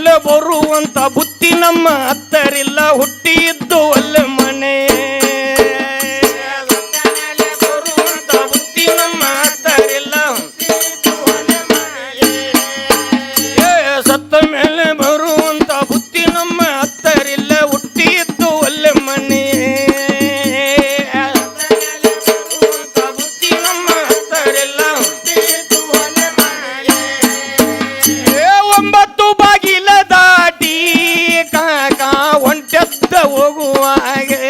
ಮೇಲೆ ಬರುವಂತ ಬುತ್ತಿ ನಮ್ಮ ಹತ್ತರಿಲ್ಲ ಹುಟ್ಟಿದ್ದು ಒಳ್ಳೆ ಮನೆ ಬರುವಂತ ಬುತ್ತಿ ನಮ್ಮ ಹತ್ತರಿಲ್ಲ ಸತ್ತ ಮೇಲೆ ಬರುವಂತ ಬುತ್ತಿ ನಮ್ಮ ಹತ್ತರಿಲ್ಲ ಹುಟ್ಟಿದ್ದು ಒಳ್ಳೆ ಮನೆ ಬುತ್ತಿ ನಮ್ಮ ಹತ್ತರಿಲ್ಲ ಒಂಬತ್ತು ಬಾಗಿಲ ದಾಟಿ ಕಾಕ ಒಂಟೆದ್ದ ಹೋಗುವಾಗೆ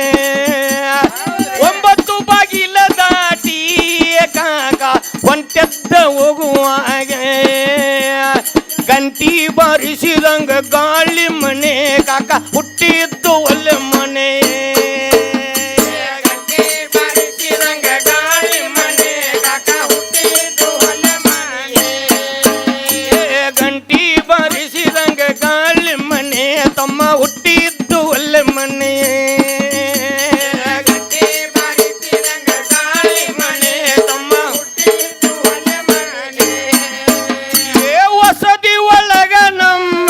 ಒಂಬತ್ತು ಬಾಗಿಲ ದಾಟಿ ಕಾಕ ಒಂಟೆದ್ದ ಹೋಗುವಾಗೆ ಗಂಟಿ ಬಾರಿಸಿದಂಗ ಗಾಳಿ ಮನೆ ಕಾಕ ಹುಟ್ಟಿದ್ದು ಒಳ್ಳೆ ಮನೆ ಗಂಟಿ ಬಾರಿಸಿದಂಗ ಗಾಳಿ ಮನೆ ಕಾಕ ಹುಟ್ಟಿದ್ದು ಒಳ್ಳೆ ಮನೆ ಗಂಟಿ ಬಾರಿಸಿದಂಗ ಗಾಳಿ ಮನೆ ತಮ್ಮ ಹುಟ್ಟಿದ್ದು ಒಳ್ಳೆ ಮನೆ ಗಂಟಿ ಬಾರಿಸಿದಂಗ ಗಾಳಿ ಮನೆ ತಮ್ಮ ಹುಟ್ಟಿದ್ದು ಒಳ್ಳೆ ಮನೆ ವಸತಿ ಒಳಗ ನಮ್ಮ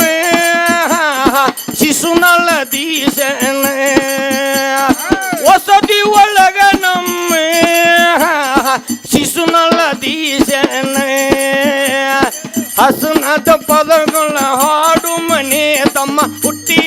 ಶಿಶುನಲ್ಲ ದೀಶನ ವಸತಿ ಒಳಗ ನಮ್ಮ ಶಿಶುನಲ್ಲ ದೀಶನ ಹಸನದ ಪದಗಳ ಹಾಡು ಮನೆ ತಮ್ಮ ಹುಟ್ಟಿ